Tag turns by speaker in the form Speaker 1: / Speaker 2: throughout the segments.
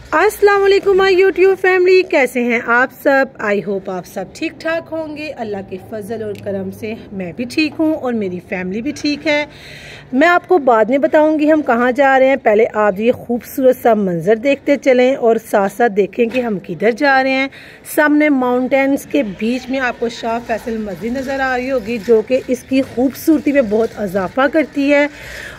Speaker 1: अस्सलाम वालेकुम my YouTube family, कैसे हैं आप सब। आई होप आप सब ठीक ठाक होंगे। अल्लाह के फजल और करम से मैं भी ठीक हूँ और मेरी फैमिली भी ठीक है। मैं आपको बाद में बताऊंगी हम कहाँ जा रहे हैं। पहले आप ये खूबसूरत सा मंजर देखते चलें और साथ साथ देखें कि हम किधर जा रहे हैं। सामने माउंटेन्स के बीच में आपको शाह फैसल मस्जिद नज़र आ रही होगी, जो कि इसकी खूबसूरती में बहुत इजाफा करती है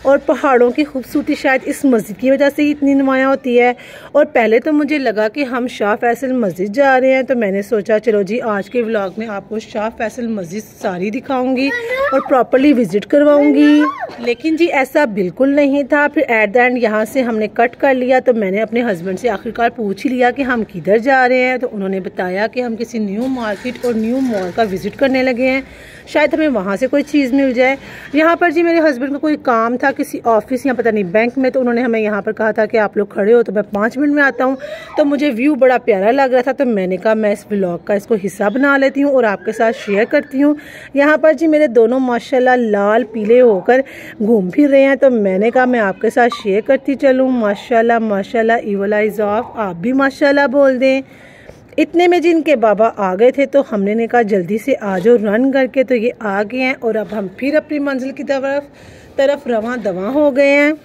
Speaker 1: और पहाड़ों की खूबसूरती शायद इस मस्जिद की वजह से ही इतनी नुमायाँ होती है। और पहले तो मुझे लगा कि हम शाह फैसल मस्जिद जा रहे हैं, तो मैंने सोचा चलो जी आज के व्लॉग में आपको शाह फैसल मस्जिद सारी दिखाऊंगी और प्रॉपर्ली विजिट करवाऊंगी। लेकिन जी ऐसा बिल्कुल नहीं था। फिर एट द एंड यहाँ से हमने कट कर लिया, तो मैंने अपने हस्बैंड से आखिरकार पूछ ही लिया कि हम किधर जा रहे हैं। तो उन्होंने बताया कि हम किसी न्यू मार्केट और न्यू मॉल का विजिट करने लगे हैं, शायद हमें वहाँ से कोई चीज़ मिल जाए। यहाँ पर जी मेरे हस्बैंड को कोई काम था किसी ऑफिस या पता नहीं बैंक में, तो उन्होंने हमें यहाँ पर कहा था कि आप लोग खड़े हो तो मैं 5 मिनट में आता हूँ। तो मुझे व्यू बड़ा प्यारा लग रहा था, तो मैंने कहा मैं इस व्लॉग का इसको हिस्सा बना लेती हूँ और आपके साथ शेयर करती हूँ। यहाँ पर जी मेरे दोनों माशाल्लाह लाल पीले होकर घूम फिर रहे हैं, तो मैंने कहा मैं आपके साथ शेयर करती चलूँ। माशाल्लाह माशाल्लाह, इवल आइज़ ऑफ, आप भी माशाल्लाह बोल दें। इतने में जिनके बाबा आ गए थे, तो हमने ने कहा जल्दी से आ जाओ रन करके। तो ये आ गए हैं और अब हम फिर अपनी मंजिल की तरफ रवां दवां हो गए हैं।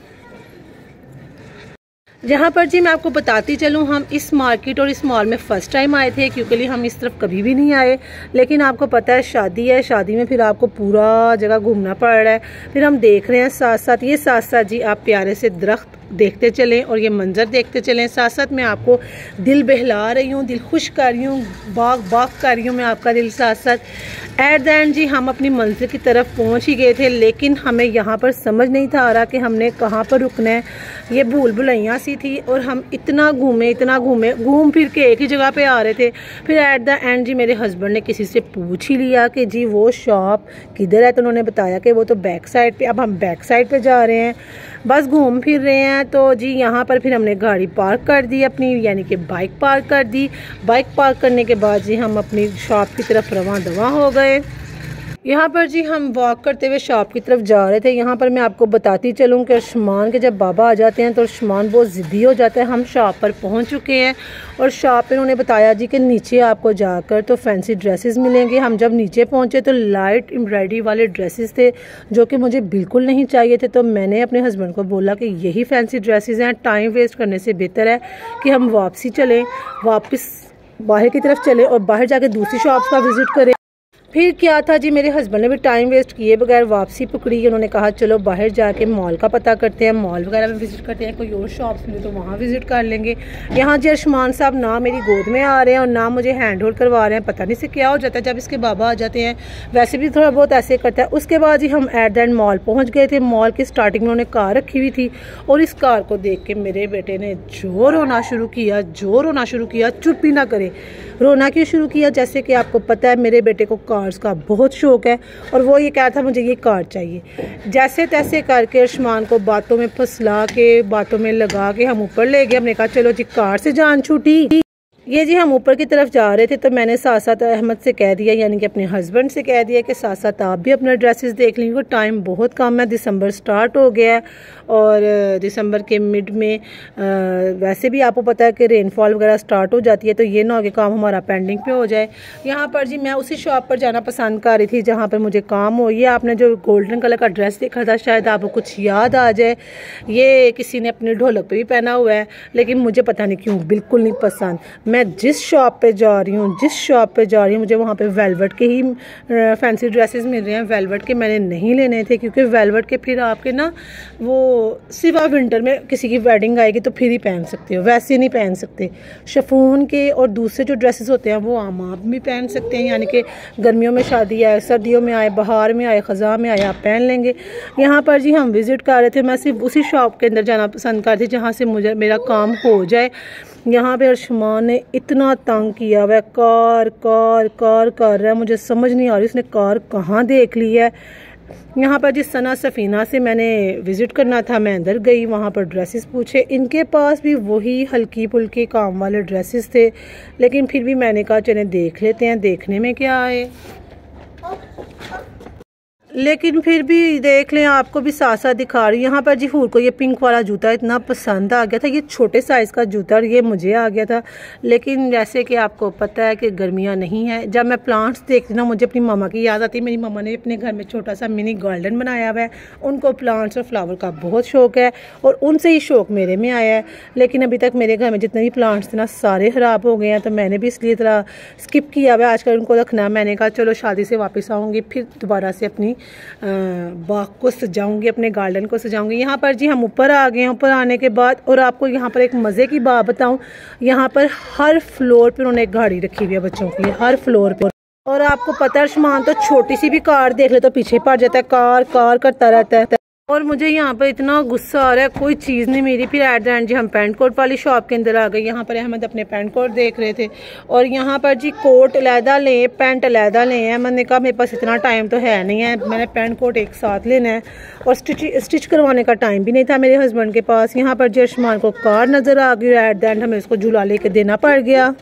Speaker 1: जहाँ पर जी मैं आपको बताती चलूँ, हम इस मार्केट और इस मॉल में फ़र्स्ट टाइम आए थे, क्योंकि हम इस तरफ कभी भी नहीं आए। लेकिन आपको पता है शादी है, शादी में फिर आपको पूरा जगह घूमना पड़ रहा है। फिर हम देख रहे हैं साथ साथ जी आप प्यारे से दरख्त देखते चलें और ये मंज़र देखते चलें। साथ साथ मैं आपको दिल बहला रही हूँ, दिल खुश कर रही हूँ, बाग कर रही हूँ मैं आपका दिल। साथ साथ एट द एंड जी हम अपनी मंजिल की तरफ पहुँच ही गए थे, लेकिन हमें यहाँ पर समझ नहीं था आ रहा कि हमने कहाँ पर रुकना है। ये भूल भुलैया सी थी और हम इतना घूमे घूम फिर के एक ही जगह पे आ रहे थे। फिर एट द एंड जी मेरे हस्बैंड ने किसी से पूछ ही लिया कि जी वो शॉप किधर है, तो उन्होंने बताया कि वो तो बैक साइड पे। अब हम बैक साइड पे जा रहे हैं, बस घूम फिर रहे हैं। तो जी यहाँ पर फिर हमने गाड़ी पार्क कर दी अपनी, यानी कि बाइक पार्क कर दी। बाइक पार्क करने के बाद जी हम अपनी शॉप की तरफ रवां दवां हो गए। यहाँ पर जी हम वॉक करते हुए शॉप की तरफ जा रहे थे। यहाँ पर मैं आपको बताती चलूँ कि अर्शमान के जब बाबा आ जाते हैं तो अर्शमान बहुत ज़िद्दी हो जाता है। हम शॉप पर पहुँच चुके हैं और शॉप पे उन्होंने बताया जी कि नीचे आपको जाकर तो फैंसी ड्रेसेस मिलेंगे। हम जब नीचे पहुँचे तो लाइट एम्ब्रॉयडरी वाले ड्रेसेस थे, जो कि मुझे बिल्कुल नहीं चाहिए थे। तो मैंने अपने हस्बैंड को बोला कि यही फैंसी ड्रेसेस हैं, टाइम वेस्ट करने से बेहतर है कि हम वापस बाहर की तरफ चलें और बाहर जाके दूसरी शॉप्स का विज़िट करें। फिर क्या था जी, मेरे हस्बैंड ने भी टाइम वेस्ट किए बगैर वापसी पकड़ी। उन्होंने कहा चलो बाहर जाके मॉल का पता करते हैं, मॉल वगैरह में विज़िट करते हैं, कोई और शॉप्स मिले तो वहाँ विज़िट कर लेंगे। यहाँ जी अर्शमान साहब ना मेरी गोद में आ रहे हैं और ना मुझे हैंड होल्ड करवा रहे हैं। पता नहीं से क्या हो जाता है जब इसके बाबा आ जाते हैं, वैसे भी थोड़ा बहुत ऐसे करता है। उसके बाद जी हम एट द एंड मॉल पहुँच गए थे। मॉल की स्टार्टिंग में उन्होंने कार रखी हुई थी और इस कार को देख के मेरे बेटे ने जोर रोना शुरू किया, चुप ही ना करे। रोना क्यों शुरू किया, जैसे कि आपको पता है मेरे बेटे को कार्स का बहुत शौक है और वो ये कहा था मुझे ये कार चाहिए। जैसे तैसे करके अर्शमान को बातों में फंसला के, बातों में लगा के हम ऊपर ले गए। हमने कहा चलो जी कार से जान छूटी। ये जी हम ऊपर की तरफ जा रहे थे, तो मैंने साथ साथ अहमद से कह दिया, यानी कि अपने हस्बैंड से कह दिया कि साथ साथ आप भी अपना ड्रेसेस देख लीजिए। टाइम बहुत कम है, दिसंबर स्टार्ट हो गया है और दिसंबर के मिड में वैसे भी आपको पता है कि रेनफॉल वगैरह स्टार्ट हो जाती है, तो ये ना हो कि काम हमारा पेंडिंग पे हो जाए। यहाँ पर जी मैं उसी शॉप पर जाना पसंद कर रही थी जहाँ पर मुझे काम हो। ये आपने जो गोल्डन कलर का ड्रेस देखा था, शायद आपको कुछ याद आ जाए। ये किसी ने अपने ढोलक पर भी पहना हुआ है, लेकिन मुझे पता नहीं क्यों बिल्कुल नहीं पसंद। मैं जिस शॉप पे जा रही हूँ मुझे वहाँ पे वेलवेट के ही फैंसी ड्रेसेस मिल रहे हैं। वेलवेट के मैंने नहीं लेने थे, क्योंकि वेलवेट के फिर आपके ना वो सिवा विंटर में किसी की वेडिंग आएगी तो फिर ही पहन सकते हो, वैसे नहीं पहन सकते। शिफॉन के और दूसरे जो ड्रेसेस होते हैं वो आम आप भी पहन सकते हैं, यानी कि गर्मियों में शादी आए, सर्दियों में आए, बहार में आए, ख़ज़ां में आए, आप पहन लेंगे। यहाँ पर जी हम विज़िट कर रहे थे। मैं सिर्फ उसी शॉप के अंदर जाना पसंद करती जहाँ से मुझे मेरा काम हो जाए। यहाँ पे अर्शमान ने इतना तंग किया हुआ है, कार कर रहा है। मुझे समझ नहीं आ रही उसने कार कहाँ देख ली है। यहाँ पर जिस सना सफ़ीना से मैंने विज़िट करना था, मैं अंदर गई, वहाँ पर ड्रेसेस पूछे। इनके पास भी वही हल्की फुल्की काम वाले ड्रेसेस थे, लेकिन फिर भी मैंने कहा चलें देख लेते हैं, देखने में क्या आए। लेकिन फिर भी देख लें, आपको भी साथ साथ दिखा रही हूँ। यहाँ पर जी हूर को ये पिंक वाला जूता इतना पसंद आ गया था। ये छोटे साइज़ का जूता और ये मुझे आ गया था। लेकिन जैसे कि आपको पता है कि गर्मियाँ नहीं हैं, जब मैं प्लांट्स देखती ना मुझे अपनी मामा की याद आती है। मेरी मामा ने अपने घर में छोटा सा मिनी गार्डन बनाया हुआ है। उनको प्लांट्स और फ्लावर का बहुत शौक़ है और उनसे ही शौक़ मेरे में आया है। लेकिन अभी तक मेरे घर में जितने भी प्लांट्स थे ना सारे ख़राब हो गए हैं, तो मैंने भी इसलिए थोड़ा स्किप किया हुआ है आजकल उनको रखना। मैंने कहा चलो शादी से वापस आऊँगी फिर दोबारा से अपनी बाग को सजाऊंगी, अपने गार्डन को सजाऊंगी। यहाँ पर जी हम ऊपर आ गए हैं। ऊपर आने के बाद और आपको यहाँ पर एक मज़े की बात बताऊँ, यहाँ पर हर फ्लोर पर उन्होंने एक गाड़ी रखी हुई है बच्चों के लिए, हर फ्लोर पर। और आपको पता है अर्शमान तो छोटी सी भी कार देख ले तो पीछे पड़ जाता है, कार कार करता रहता है। और मुझे यहाँ पर इतना गुस्सा आ रहा है, कोई चीज़ नहीं मिली। फिर एट द एंड जी हम पैंट कोट वाली शॉप के अंदर आ गए। यहाँ पर अहमद अपने पैंट कोट देख रहे थे और यहाँ पर जी कोट अलहदा लें, पैंट अलहदा लें हैं। मैंने कहा मेरे पास इतना टाइम तो है नहीं है, मैंने पैंट कोट एक साथ लेना है और स्टिच करवाने का टाइम भी नहीं था मेरे हस्बैंड के पास। यहाँ पर जी अर्शमान को कार नज़र आ गई, एट द एंड हमें उसको झूला लेके देना पड़ गया।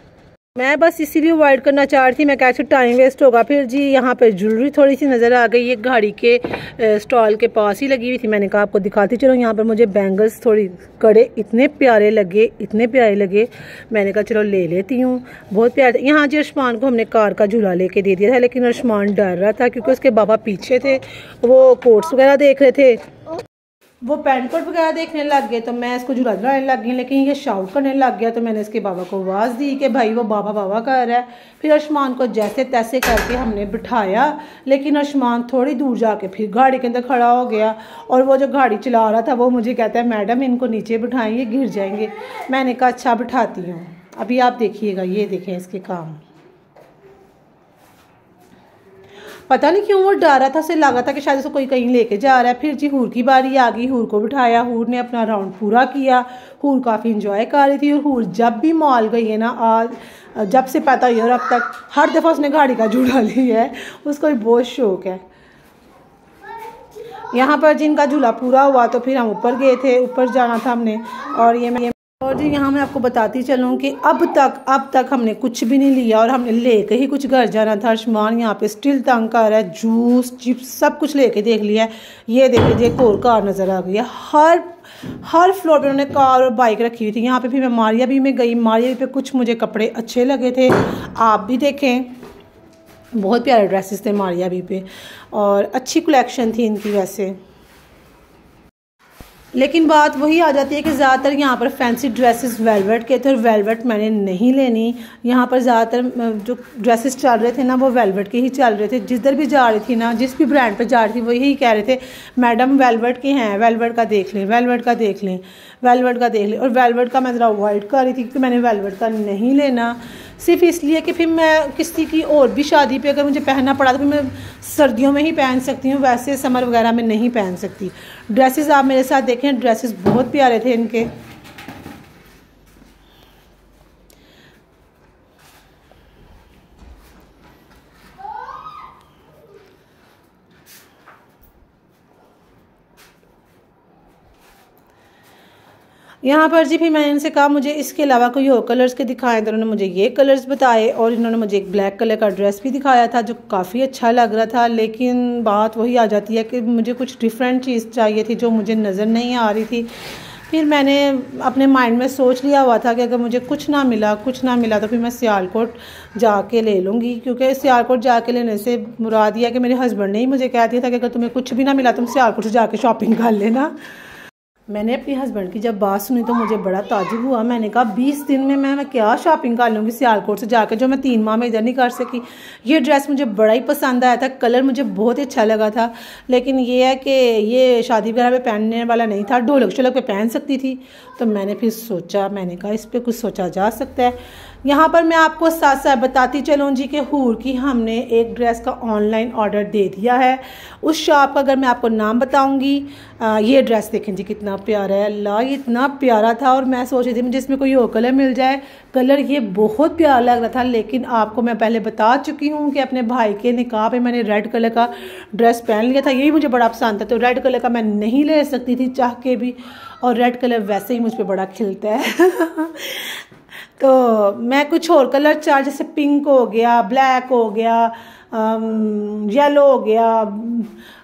Speaker 1: मैं बस इसीलिए अवॉइड करना चाह रही थी, मैं कैसे टाइम वेस्ट होगा। फिर जी यहाँ पर ज्वेलरी थोड़ी सी नज़र आ गई, ये गाड़ी के स्टॉल के पास ही लगी हुई थी। मैंने कहा आपको दिखाती चलो। यहाँ पर मुझे बैंगल्स थोड़ी कड़े इतने प्यारे लगे, इतने प्यारे लगे, मैंने कहा चलो ले लेती हूँ। बहुत प्यारे। यहाँ जी अर्शमान को हमने कार का झूला लेके दे दिया था, लेकिन अर्शमान डर रहा था क्योंकि उसके बाबा पीछे थे, वो कोट्स वगैरह देख रहे थे, वो पैंट कोट वगैरह देखने लग गए। तो मैं इसको झूला झुलाने लग गई, लेकिन ये शाउट करने लग गया। तो मैंने इसके बाबा को आवाज़ दी कि भाई वो बाबा बाबा कर रहा है। फिर अर्शमान को जैसे तैसे करके हमने बिठाया, लेकिन अर्शमान थोड़ी दूर जाके फिर गाड़ी के अंदर खड़ा हो गया और वो जो गाड़ी चला रहा था वो मुझे कहता है मैडम इनको नीचे बिठाएं, ये गिर जाएंगे। मैंने कहा अच्छा बिठाती हूँ। अभी आप देखिएगा, ये देखें इसके काम। पता नहीं क्यों वो डर रहा था, उसे लगा था कि शायद उसको कोई कहीं लेके जा रहा है। फिर जी हूर की बारी आ गई, हूर को बिठाया, हूर ने अपना राउंड पूरा किया। हूर काफ़ी इंजॉय कर रही थी और हूर जब भी मॉल गई है ना, आज जब से पता हुई और अब तक हर दफ़ा उसने गाड़ी का झूला लिया है, उसको भी बहुत शौक है। यहाँ पर जिनका झूला पूरा हुआ तो फिर हम ऊपर गए थे, ऊपर जाना था हमने। और जी यहाँ मैं आपको बताती चलूँ कि अब तक हमने कुछ भी नहीं लिया और हमने लेके ही कुछ घर जाना था। अर्शमान यहाँ पे स्टिल तंग कर रहा है, जूस चिप्स सब कुछ लेके देख लिया है। ये देखिए एक और कार नज़र आ गई है। हर फ्लोर पे उन्होंने कार और बाइक रखी हुई थी। यहाँ पे फिर मैं मारिया भी में गई, मारिया पे कुछ मुझे कपड़े अच्छे लगे थे, आप भी देखें, बहुत प्यारे ड्रेसेस थे मारिया भी पे और अच्छी कलेक्शन थी इनकी वैसे। लेकिन बात वही आ जाती है कि ज़्यादातर यहाँ पर फैंसी ड्रेसेस वेलवेट के थे और वेलवेट मैंने नहीं लेनी। यहाँ पर ज़्यादातर जो ड्रेसेस चल रहे थे ना वो वेलवेट के ही चल रहे थे। जिधर भी जा रही थी ना, जिस भी ब्रांड पे जा रही थी वो यही कह रहे थे मैडम वेलवेट के हैं, वेलवेट का देख लें, वेलवेट का देख लें, वेलवेट का देख लें। और वेलवेट का मैं ज़रा अवॉइड कर रही थी क्योंकि मैंने वेलवेट का नहीं लेना, सिर्फ इसलिए कि फिर मैं किसी की और भी शादी पे अगर मुझे पहनना पड़ा तो फिर मैं सर्दियों में ही पहन सकती हूँ, वैसे समर वगैरह में नहीं पहन सकती। ड्रेसेस आप मेरे साथ देखें, ड्रेसेस बहुत प्यारे थे इनके। यहाँ पर जी फिर मैंने इनसे कहा मुझे इसके अलावा कोई और कलर्स के दिखाएं, तो उन्होंने मुझे ये कलर्स बताए और इन्होंने मुझे एक ब्लैक कलर का ड्रेस भी दिखाया था जो काफ़ी अच्छा लग रहा था। लेकिन बात वही आ जाती है कि मुझे कुछ डिफरेंट चीज़ चाहिए थी जो मुझे नज़र नहीं आ रही थी। फिर मैंने अपने माइंड में सोच लिया हुआ था कि अगर मुझे कुछ ना मिला तो फिर मैं सियालकोट जाके ले लूँगी, क्योंकि सियालकोट जाके लेने से मुराद दिया कि मेरे हस्बैंड ने ही मुझे कह दिया था कि अगर तुम्हें कुछ भी ना मिला तुम सियालकोट से जाके शॉपिंग कर लेना। मैंने अपने हस्बैंड की जब बात सुनी तो मुझे बड़ा ताजुब हुआ। मैंने कहा 20 दिन में मैं क्या शॉपिंग कर लूँगी सियालकोट से जाकर, जो मैं 3 माह में इधर नहीं कर सकी। ये ड्रेस मुझे बड़ा ही पसंद आया था, कलर मुझे बहुत ही अच्छा लगा था, लेकिन ये है कि ये शादी वगैरह पे पहनने वाला नहीं था, ढोलक शोलक पे पहन सकती थी। तो मैंने फिर सोचा, मैंने कहा इस पर कुछ सोचा जा सकता है। यहाँ पर मैं आपको साथ साथ बताती चलूँ जी कि हूर की हमने एक ड्रेस का ऑनलाइन ऑर्डर दे दिया है। उस शॉप का अगर मैं आपको नाम बताऊँगी, ये ड्रेस देखें जी कितना प्यारा है, अल्लाह ये इतना प्यारा था। और मैं सोच रही थी मुझे इसमें कोई और कलर मिल जाए, कलर ये बहुत प्यारा लग रहा था। लेकिन आपको मैं पहले बता चुकी हूँ कि अपने भाई के निकाह पे मैंने रेड कलर का ड्रेस पहन लिया था, यही मुझे बड़ा पसंद था, तो रेड कलर का मैं नहीं ले सकती थी चाह के भी, और रेड कलर वैसे ही मुझ पर बड़ा खिलता है। तो मैं कुछ और कलर चाह, जैसे पिंक हो गया, ब्लैक हो गया, येलो हो गया,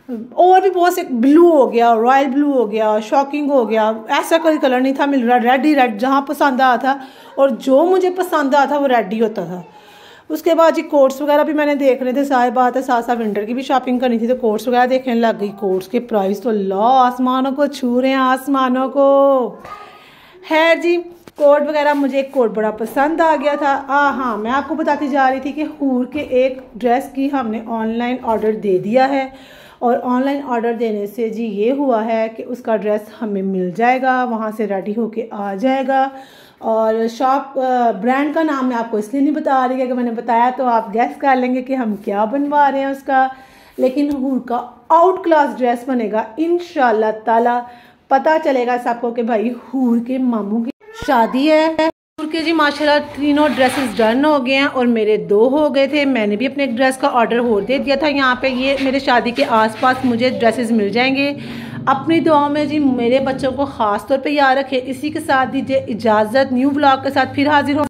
Speaker 1: और भी बहुत से, ब्लू हो गया, रॉयल ब्लू हो गया, शॉकिंग हो गया, ऐसा कोई कलर नहीं था, मिल रहा रेड ही रेड, जहाँ पसंद आया था और जो मुझे पसंद आया था वो रेड ही होता था। उसके बाद जी कोट्स वगैरह भी मैंने देखने थे, सारी बात है, साथ साथ विंटर की भी शॉपिंग करनी थी, तो कोट्स वगैरह देखने लग गई। कोट्स के प्राइस तो अल्लाह आसमानों को छू रहे हैं, आसमानों को। है जी, कोट वगैरह, मुझे एक कोट बड़ा पसंद आ गया था। हाँ, मैं आपको बताती जा रही थी कि हूर के एक ड्रेस की हमने ऑनलाइन ऑर्डर दे दिया है, और ऑनलाइन ऑर्डर देने से जी ये हुआ है कि उसका ड्रेस हमें मिल जाएगा, वहाँ से रेडी होके आ जाएगा। और शॉप ब्रांड का नाम मैं आपको इसलिए नहीं बता रही है कि मैंने बताया तो आप गैस कर लेंगे कि हम क्या बनवा रहे हैं उसका, लेकिन हूर का आउट क्लास ड्रेस बनेगा इंशाल्लाह ताला। पता चलेगा सबको कि भाई हूर के मामू की शादी है। हूर के जी माशाल्लाह तीनों ड्रेसेस डन हो गए हैं और मेरे 2 हो गए थे। मैंने भी अपने एक ड्रेस का ऑर्डर और दे दिया था। यहाँ पे ये मेरे शादी के आसपास मुझे ड्रेसेस मिल जाएंगे। अपनी दुआओं में जी मेरे बच्चों को ख़ास तौर पे याद रखें। इसी के साथ दीजिए इजाज़त, न्यू ब्लॉग के साथ फिर हाजिर हो।